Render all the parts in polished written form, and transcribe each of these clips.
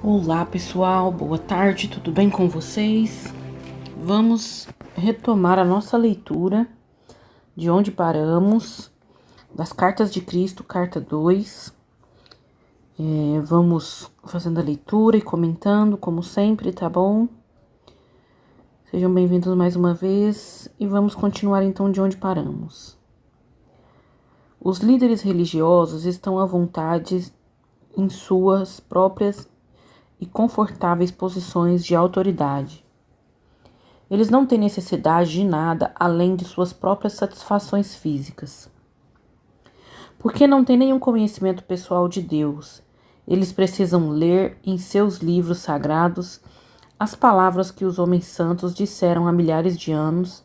Olá pessoal, boa tarde, tudo bem com vocês? Vamos retomar a nossa leitura de onde paramos, das Cartas de Cristo, carta 2. Vamos fazendo a leitura e comentando, como sempre, tá bom? Sejam bem-vindos mais uma vez e vamos continuar então de onde paramos. Os líderes religiosos estão à vontade em suas próprias e confortáveis posições de autoridade. Eles não têm necessidade de nada além de suas próprias satisfações físicas. Porque não têm nenhum conhecimento pessoal de Deus, eles precisam ler em seus livros sagrados as palavras que os homens santos disseram há milhares de anos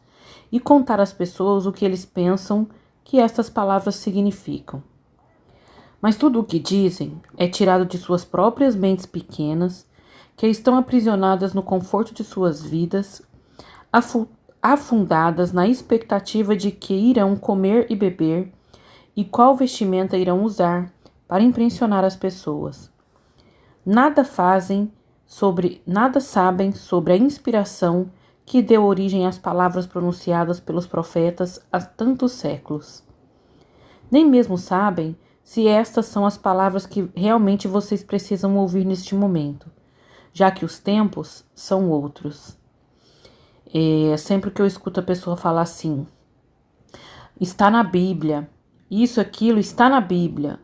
e contar às pessoas o que eles pensam que estas palavras significam. Mas tudo o que dizem é tirado de suas próprias mentes pequenas, que estão aprisionadas no conforto de suas vidas, afundadas na expectativa de que irão comer e beber e qual vestimenta irão usar para impressionar as pessoas. Nada sabem sobre a inspiração que deu origem às palavras pronunciadas pelos profetas há tantos séculos. Nem mesmo sabem se estas são as palavras que realmente vocês precisam ouvir neste momento, já que os tempos são outros. Sempre que eu escuto a pessoa falar assim, está na Bíblia, isso, aquilo está na Bíblia,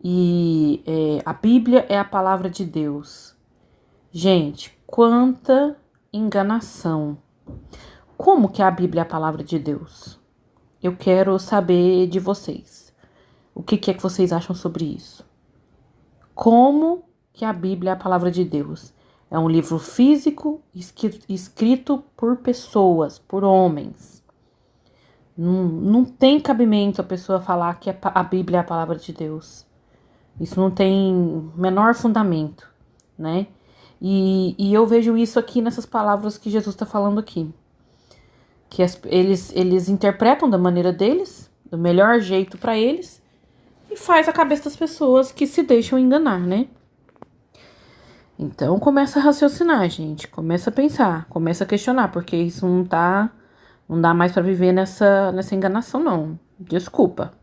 e a Bíblia é a palavra de Deus. Gente, quanta enganação! Como que a Bíblia é a palavra de Deus? Eu quero saber de vocês. O que é que vocês acham sobre isso? Como que a Bíblia é a palavra de Deus? É um livro físico escrito por pessoas, por homens. Não tem cabimento a pessoa falar que a Bíblia é a palavra de Deus. Isso não tem menor fundamento, né? E eu vejo isso aqui nessas palavras que Jesus está falando aqui. Que eles interpretam da maneira deles, do melhor jeito para eles, e faz a cabeça das pessoas que se deixam enganar, né? Então começa a raciocinar, gente. Começa a pensar, começa a questionar, porque isso não dá mais para viver nessa enganação, não. Desculpa.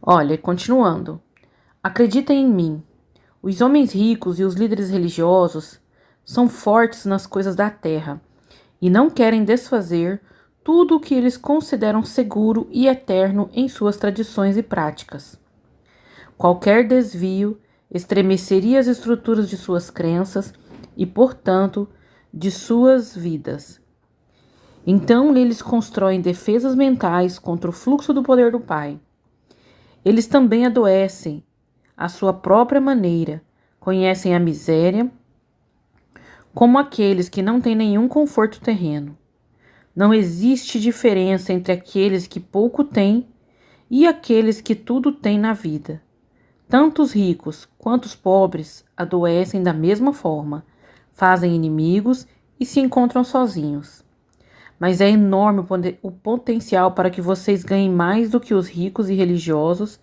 Olha, continuando. Acreditem em mim. Os homens ricos e os líderes religiosos são fortes nas coisas da terra e não querem desfazer tudo o que eles consideram seguro e eterno em suas tradições e práticas. Qualquer desvio estremeceria as estruturas de suas crenças e, portanto, de suas vidas. Então, eles constroem defesas mentais contra o fluxo do poder do Pai. Eles também adoecem à sua própria maneira, conhecem a miséria como aqueles que não têm nenhum conforto terreno. Não existe diferença entre aqueles que pouco têm e aqueles que tudo têm na vida. Tanto os ricos quanto os pobres adoecem da mesma forma, fazem inimigos e se encontram sozinhos. Mas é enorme o potencial para que vocês ganhem mais do que os ricos e religiosos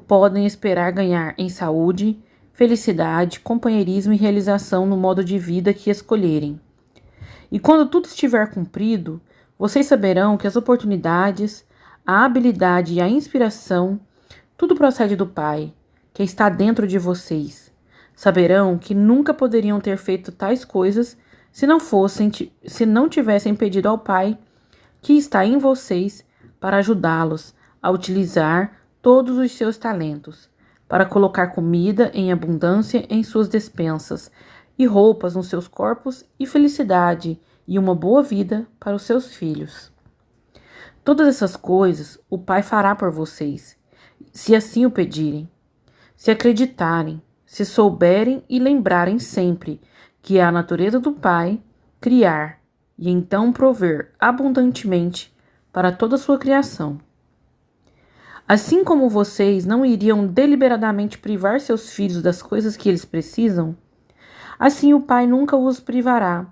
podem esperar ganhar em saúde, felicidade, companheirismo e realização no modo de vida que escolherem. E quando tudo estiver cumprido, vocês saberão que as oportunidades, a habilidade e a inspiração, tudo procede do Pai, que está dentro de vocês. Saberão que nunca poderiam ter feito tais coisas se não tivessem pedido ao Pai, que está em vocês, para ajudá-los a utilizar todos os seus talentos, para colocar comida em abundância em suas despensas, e roupas nos seus corpos, e felicidade e uma boa vida para os seus filhos. Todas essas coisas o Pai fará por vocês, se assim o pedirem, se acreditarem, se souberem e lembrarem sempre que é a natureza do Pai criar e então prover abundantemente para toda a sua criação. Assim como vocês não iriam deliberadamente privar seus filhos das coisas que eles precisam, assim o Pai nunca os privará,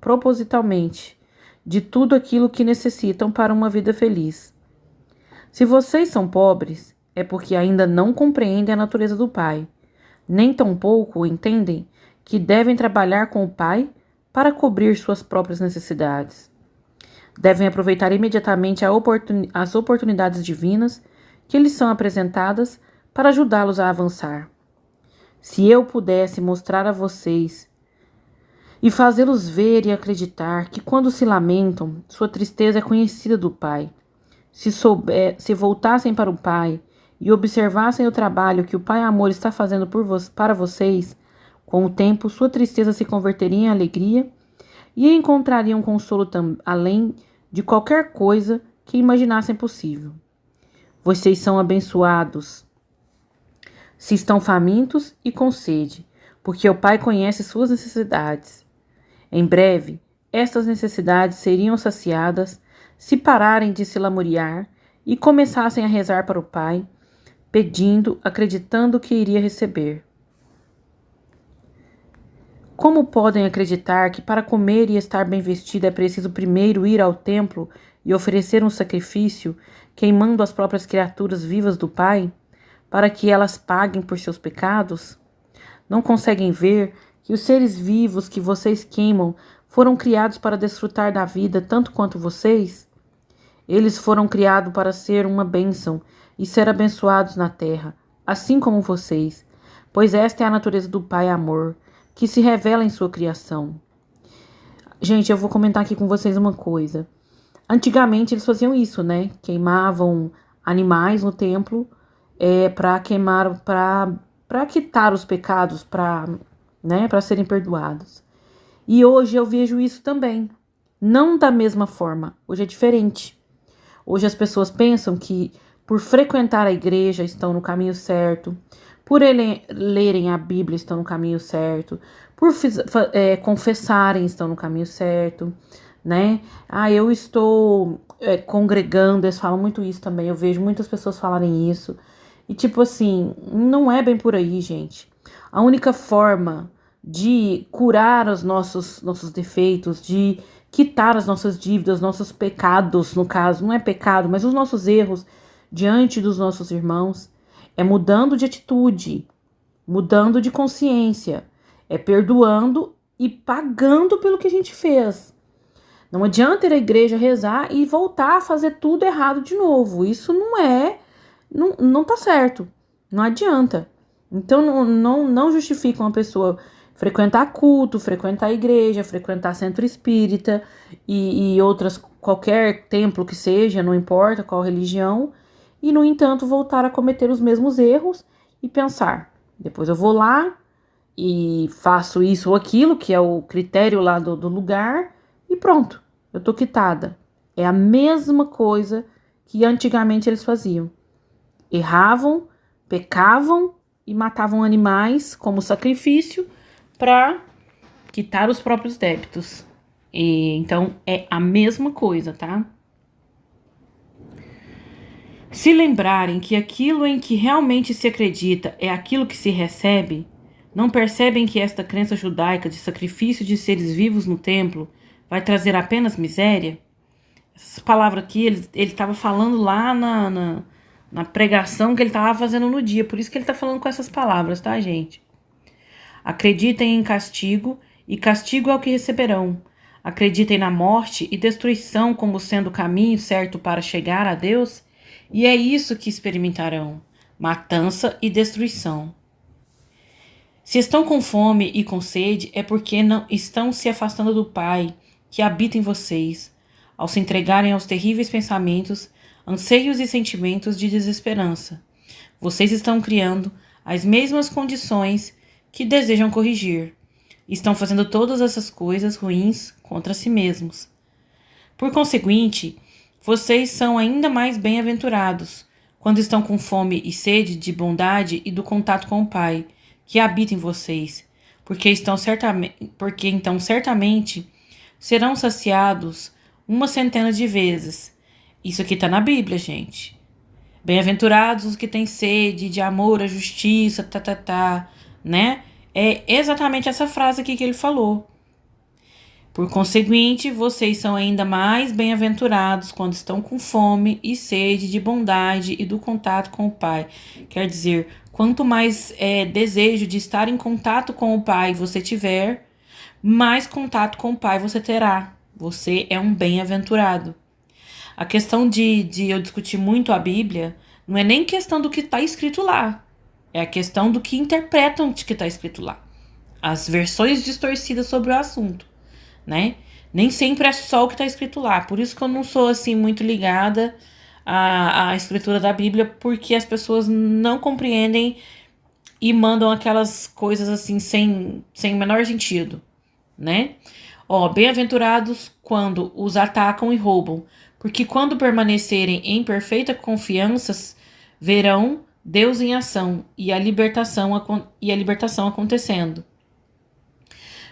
propositalmente, de tudo aquilo que necessitam para uma vida feliz. Se vocês são pobres, é porque ainda não compreendem a natureza do Pai. nem tampouco entendem que devem trabalhar com o Pai para cobrir suas próprias necessidades. Devem aproveitar imediatamente as oportunidades divinas que lhes são apresentadas para ajudá-los a avançar. Se eu pudesse mostrar a vocês e fazê-los ver e acreditar que quando se lamentam, sua tristeza é conhecida do Pai. Se voltassem para o Pai e observassem o trabalho que o Pai Amor está fazendo para vocês, com o tempo sua tristeza se converteria em alegria e encontrariam consolo além de qualquer coisa que imaginassem possível. Vocês são abençoados se estão famintos e com sede, porque o Pai conhece suas necessidades. Em breve, estas necessidades seriam saciadas se pararem de se lamuriar e começassem a rezar para o Pai, pedindo, acreditando que iria receber. Como podem acreditar que para comer e estar bem vestido é preciso primeiro ir ao templo e oferecer um sacrifício, queimando as próprias criaturas vivas do Pai, para que elas paguem por seus pecados? Não conseguem ver que os seres vivos que vocês queimam foram criados para desfrutar da vida tanto quanto vocês? Eles foram criados para ser uma bênção e ser abençoados na terra, assim como vocês, pois esta é a natureza do Pai Amor, que se revela em sua criação. Gente, eu vou comentar aqui com vocês uma coisa. Antigamente eles faziam isso, né? Queimavam animais no templo para queimar, para quitar os pecados, para serem perdoados. E hoje eu vejo isso também. Não da mesma forma. Hoje é diferente. Hoje as pessoas pensam que por frequentar a igreja estão no caminho certo, por lerem a Bíblia estão no caminho certo, por confessarem estão no caminho certo, né? Eu estou congregando, eles falam muito isso também, eu vejo muitas pessoas falarem isso. E tipo assim, não é bem por aí, gente. A única forma de curar os nossos defeitos, de quitar as nossas dívidas, nossos pecados, no caso, não é pecado, mas os nossos erros diante dos nossos irmãos, é mudando de atitude, mudando de consciência, é perdoando e pagando pelo que a gente fez. Não adianta ir à igreja rezar e voltar a fazer tudo errado de novo. Isso não tá certo. Não adianta. Então não justifica uma pessoa frequentar culto, frequentar a igreja, frequentar centro espírita e outras, qualquer templo que seja, não importa qual religião, e no entanto voltar a cometer os mesmos erros e pensar, depois eu vou lá e faço isso ou aquilo, que é o critério lá do lugar, e pronto, eu tô quitada. É a mesma coisa que antigamente eles faziam. Erravam, pecavam e matavam animais como sacrifício para quitar os próprios débitos. Então é a mesma coisa, tá? Se lembrarem que aquilo em que realmente se acredita é aquilo que se recebe, não percebem que esta crença judaica de sacrifício de seres vivos no templo vai trazer apenas miséria? Essas palavras aqui, ele estava falando lá na pregação que ele estava fazendo no dia, por isso que ele está falando com essas palavras, tá, gente? Acreditem em castigo, e castigo é o que receberão. Acreditem na morte e destruição como sendo o caminho certo para chegar a Deus, e é isso que experimentarão: matança e destruição. Se estão com fome e com sede, é porque não estão se afastando do Pai, que habita em vocês, ao se entregarem aos terríveis pensamentos, anseios e sentimentos de desesperança. Vocês estão criando as mesmas condições que desejam corrigir. Estão fazendo todas essas coisas ruins contra si mesmos. Por conseguinte, vocês são ainda mais bem-aventurados quando estão com fome e sede de bondade e do contato com o Pai, que habita em vocês, porque então certamente serão saciados 100 de vezes. Isso aqui está na Bíblia, gente. Bem-aventurados os que têm sede de amor, a justiça, né? É exatamente essa frase aqui que ele falou. Por conseguinte, vocês são ainda mais bem-aventurados quando estão com fome e sede de bondade e do contato com o Pai. Quer dizer, Quanto mais desejo de estar em contato com o Pai você tiver, mais contato com o Pai você terá. Você é um bem-aventurado. A questão de eu discutir muito a Bíblia não é nem questão do que está escrito lá. É a questão do que interpretam de que está escrito lá. As versões distorcidas sobre o assunto, né? Nem sempre é só o que está escrito lá. Por isso que eu não sou assim muito ligada à escritura da Bíblia, porque as pessoas não compreendem e mandam aquelas coisas assim sem o menor sentido, né? Ó, bem-aventurados quando os atacam e roubam, porque quando permanecerem em perfeita confiança, verão Deus em ação e a libertação acontecendo.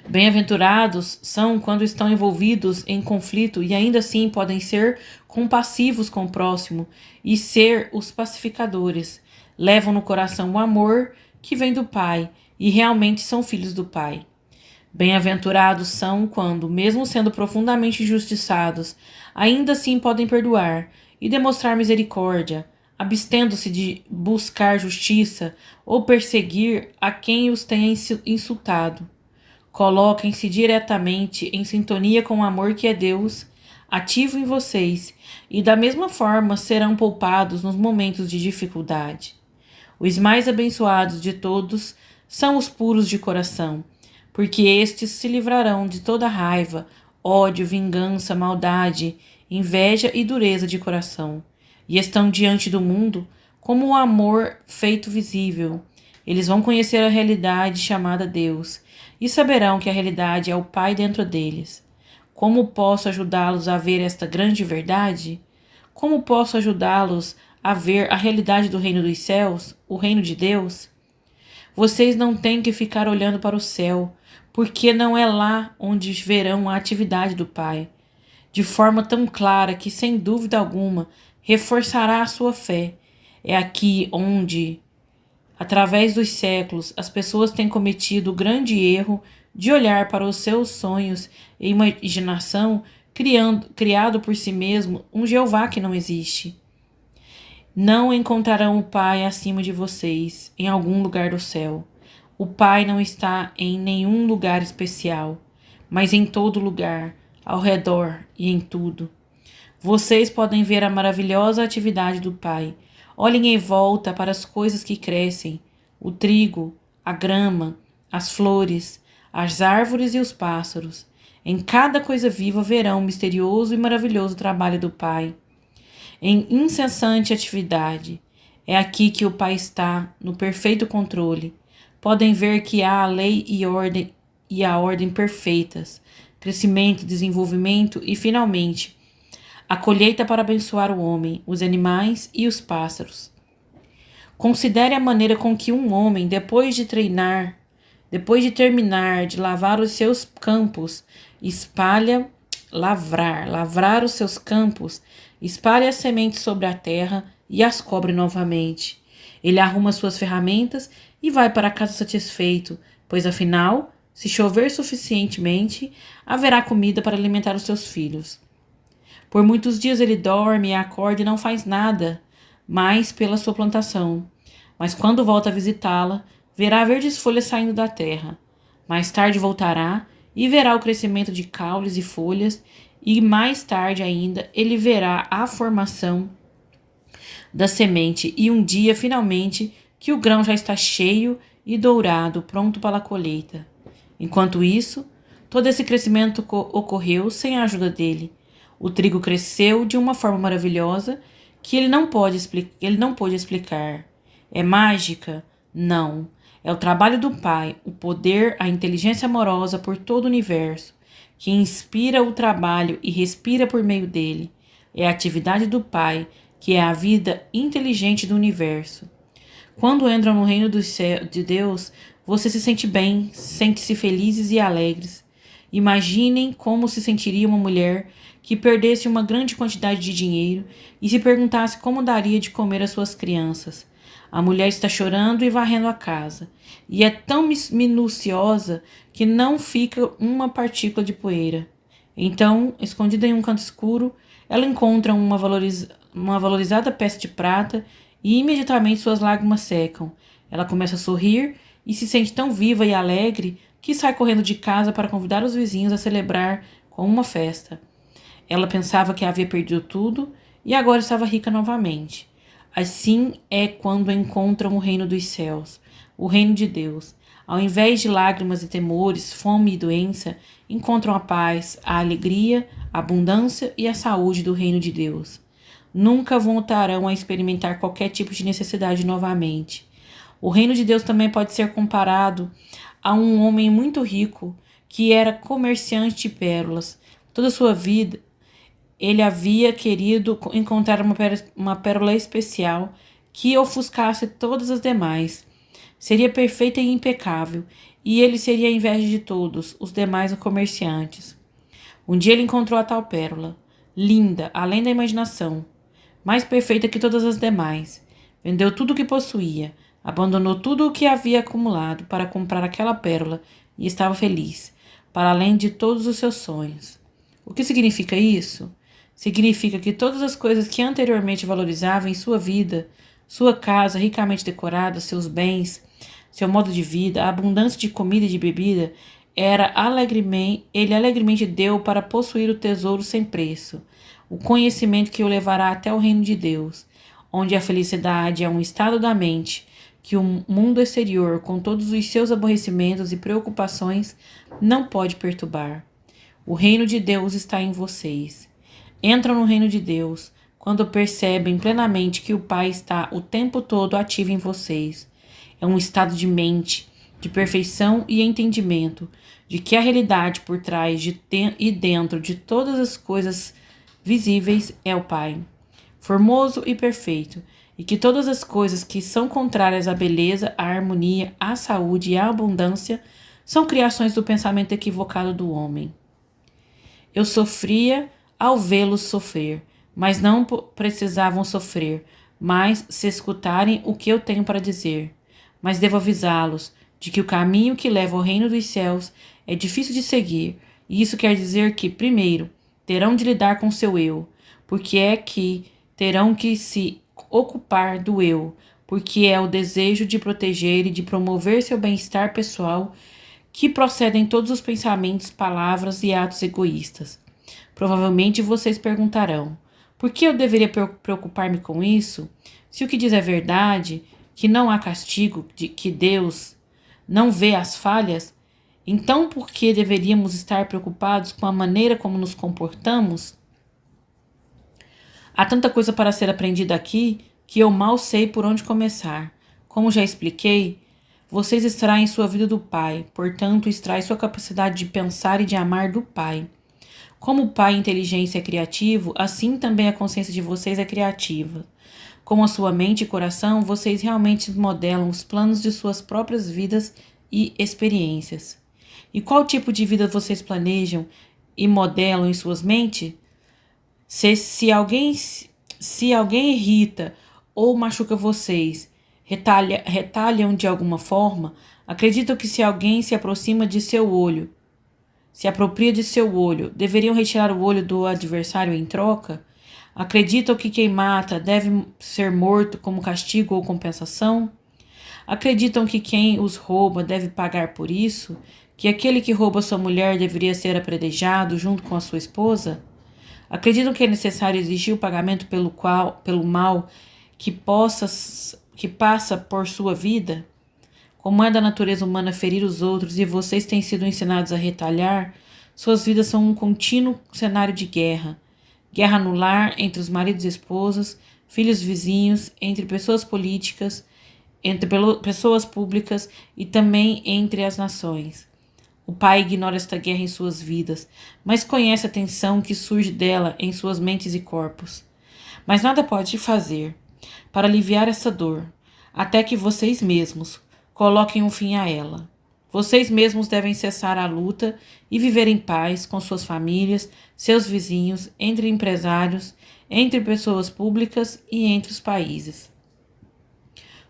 Bem-aventurados são quando estão envolvidos em conflito e ainda assim podem ser compassivos com o próximo e ser os pacificadores. Levam no coração o amor que vem do Pai e realmente são filhos do Pai. Bem-aventurados são quando, mesmo sendo profundamente injustiçados, ainda assim podem perdoar e demonstrar misericórdia, abstendo-se de buscar justiça ou perseguir a quem os tenha insultado. Coloquem-se diretamente em sintonia com o amor que é Deus, ativo em vocês, e da mesma forma serão poupados nos momentos de dificuldade. Os mais abençoados de todos são os puros de coração, porque estes se livrarão de toda raiva, ódio, vingança, maldade, inveja e dureza de coração, e estão diante do mundo como o amor feito visível. Eles vão conhecer a realidade chamada Deus, e saberão que a realidade é o Pai dentro deles. Como posso ajudá-los a ver esta grande verdade? Como posso ajudá-los a ver a realidade do reino dos céus, o reino de Deus? Vocês não têm que ficar olhando para o céu, porque não é lá onde verão a atividade do Pai, de forma tão clara que, sem dúvida alguma, reforçará a sua fé. É aqui onde, através dos séculos, as pessoas têm cometido o grande erro de olhar para os seus sonhos e imaginação, criado por si mesmo um Jeová que não existe. Não encontrarão o Pai acima de vocês, em algum lugar do céu. O Pai não está em nenhum lugar especial, mas em todo lugar, ao redor e em tudo. Vocês podem ver a maravilhosa atividade do Pai. Olhem em volta para as coisas que crescem, o trigo, a grama, as flores, as árvores e os pássaros. Em cada coisa viva verão o misterioso e maravilhoso trabalho do Pai. Em incessante atividade. É aqui que o Pai está, no perfeito controle. Podem ver que há a lei e a ordem perfeitas, crescimento, desenvolvimento e, finalmente, a colheita para abençoar o homem, os animais e os pássaros. Considere a maneira com que um homem, depois de terminar de lavar os seus campos, lavrar os seus campos, espalha as sementes sobre a terra e as cobre novamente. Ele arruma suas ferramentas e vai para casa satisfeito, pois afinal, se chover suficientemente, haverá comida para alimentar os seus filhos. Por muitos dias ele dorme e acorda e não faz nada mais pela sua plantação. Mas quando volta a visitá-la, verá verdes folhas saindo da terra. Mais tarde voltará e verá o crescimento de caules e folhas, e mais tarde ainda ele verá a formação da semente e um dia, finalmente, que o grão já está cheio e dourado, pronto para a colheita. Enquanto isso, todo esse crescimento ocorreu sem a ajuda dele. O trigo cresceu de uma forma maravilhosa que ele não pôde explicar. É mágica? Não. É o trabalho do Pai, o poder, a inteligência amorosa por todo o universo, que inspira o trabalho e respira por meio dele. É a atividade do Pai, que é a vida inteligente do universo. Quando entram no reino de Deus, você se sente bem, sente-se felizes e alegres. Imaginem como se sentiria uma mulher que perdesse uma grande quantidade de dinheiro e se perguntasse como daria de comer às suas crianças. A mulher está chorando e varrendo a casa, e é tão minuciosa que não fica uma partícula de poeira. Então, escondida em um canto escuro, ela encontra uma valorizada peça de prata e imediatamente suas lágrimas secam. Ela começa a sorrir e se sente tão viva e alegre que sai correndo de casa para convidar os vizinhos a celebrar com uma festa. Ela pensava que havia perdido tudo e agora estava rica novamente. Assim é quando encontram o reino dos céus, o reino de Deus. Ao invés de lágrimas e temores, fome e doença, encontram a paz, a alegria, a abundância e a saúde do reino de Deus. Nunca voltarão a experimentar qualquer tipo de necessidade novamente. O reino de Deus também pode ser comparado a um homem muito rico que era comerciante de pérolas. Toda a sua vida, ele havia querido encontrar uma pérola especial que ofuscasse todas as demais. Seria perfeita e impecável, e ele seria a inveja de todos os demais comerciantes. Um dia ele encontrou a tal pérola, linda, além da imaginação, mais perfeita que todas as demais. Vendeu tudo o que possuía, abandonou tudo o que havia acumulado para comprar aquela pérola e estava feliz, para além de todos os seus sonhos. O que significa isso? Significa que todas as coisas que anteriormente valorizava em sua vida, sua casa ricamente decorada, seus bens, seu modo de vida, a abundância de comida e de bebida, ele alegremente deu para possuir o tesouro sem preço, o conhecimento que o levará até o reino de Deus, onde a felicidade é um estado da mente que o mundo exterior, com todos os seus aborrecimentos e preocupações, não pode perturbar. O reino de Deus está em vocês. Entram no reino de Deus quando percebem plenamente que o Pai está o tempo todo ativo em vocês. É um estado de mente, de perfeição e entendimento, de que a realidade por trás e dentro de todas as coisas visíveis é o Pai, formoso e perfeito, e que todas as coisas que são contrárias à beleza, à harmonia, à saúde e à abundância são criações do pensamento equivocado do homem. Eu sofria ao vê-los sofrer, mas não precisavam sofrer, mas se escutarem o que eu tenho para dizer. Mas devo avisá-los de que o caminho que leva ao reino dos céus é difícil de seguir, e isso quer dizer que, primeiro, terão de lidar com seu eu, porque é que terão que se ocupar do eu, porque é o desejo de proteger e de promover seu bem-estar pessoal que procedem todos os pensamentos, palavras e atos egoístas. Provavelmente vocês perguntarão: por que eu deveria preocupar-me com isso? Se o que diz é verdade, que não há castigo, que Deus não vê as falhas, então por que deveríamos estar preocupados com a maneira como nos comportamos? Há tanta coisa para ser aprendida aqui que eu mal sei por onde começar. Como já expliquei, vocês extraem sua vida do Pai, portanto, extraem sua capacidade de pensar e de amar do Pai. Como o Pai inteligência é criativo, assim também a consciência de vocês é criativa. Com a sua mente e coração, vocês realmente modelam os planos de suas próprias vidas e experiências. E qual tipo de vida vocês planejam e modelam em suas mentes? Se alguém irrita ou machuca vocês, retalham de alguma forma, acreditam que se alguém se apropria de seu olho, deveriam retirar o olho do adversário em troca? Acreditam que quem mata deve ser morto como castigo ou compensação? Acreditam que quem os rouba deve pagar por isso? Que aquele que rouba sua mulher deveria ser apredejado junto com a sua esposa? Acreditam que é necessário exigir o pagamento pelo mal que passa por sua vida? Como é da natureza humana ferir os outros e vocês têm sido ensinados a retalhar, suas vidas são um contínuo cenário de guerra. Guerra no lar, entre os maridos e esposas, filhos vizinhos, entre pessoas políticas, entre pessoas públicas e também entre as nações. O Pai ignora esta guerra em suas vidas, mas conhece a tensão que surge dela em suas mentes e corpos. Mas nada pode fazer para aliviar essa dor, até que vocês mesmos coloquem um fim a ela. Vocês mesmos devem cessar a luta e viver em paz com suas famílias, seus vizinhos, entre empresários, entre pessoas públicas e entre os países.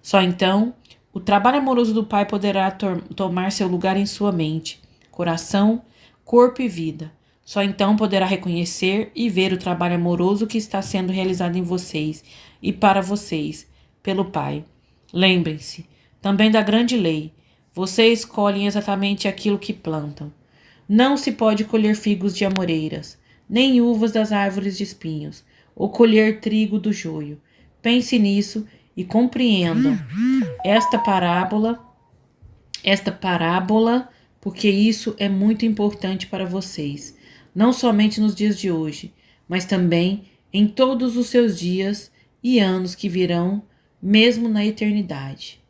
Só então, o trabalho amoroso do Pai poderá tomar seu lugar em sua mente, coração, corpo e vida. Só então poderá reconhecer e ver o trabalho amoroso que está sendo realizado em vocês e para vocês, pelo Pai. Lembrem-se, também da grande lei. Vocês colhem exatamente aquilo que plantam. Não se pode colher figos de amoreiras, nem uvas das árvores de espinhos, ou colher trigo do joio. Pense nisso e compreendam esta parábola, porque isso é muito importante para vocês, não somente nos dias de hoje, mas também em todos os seus dias e anos que virão, mesmo na eternidade.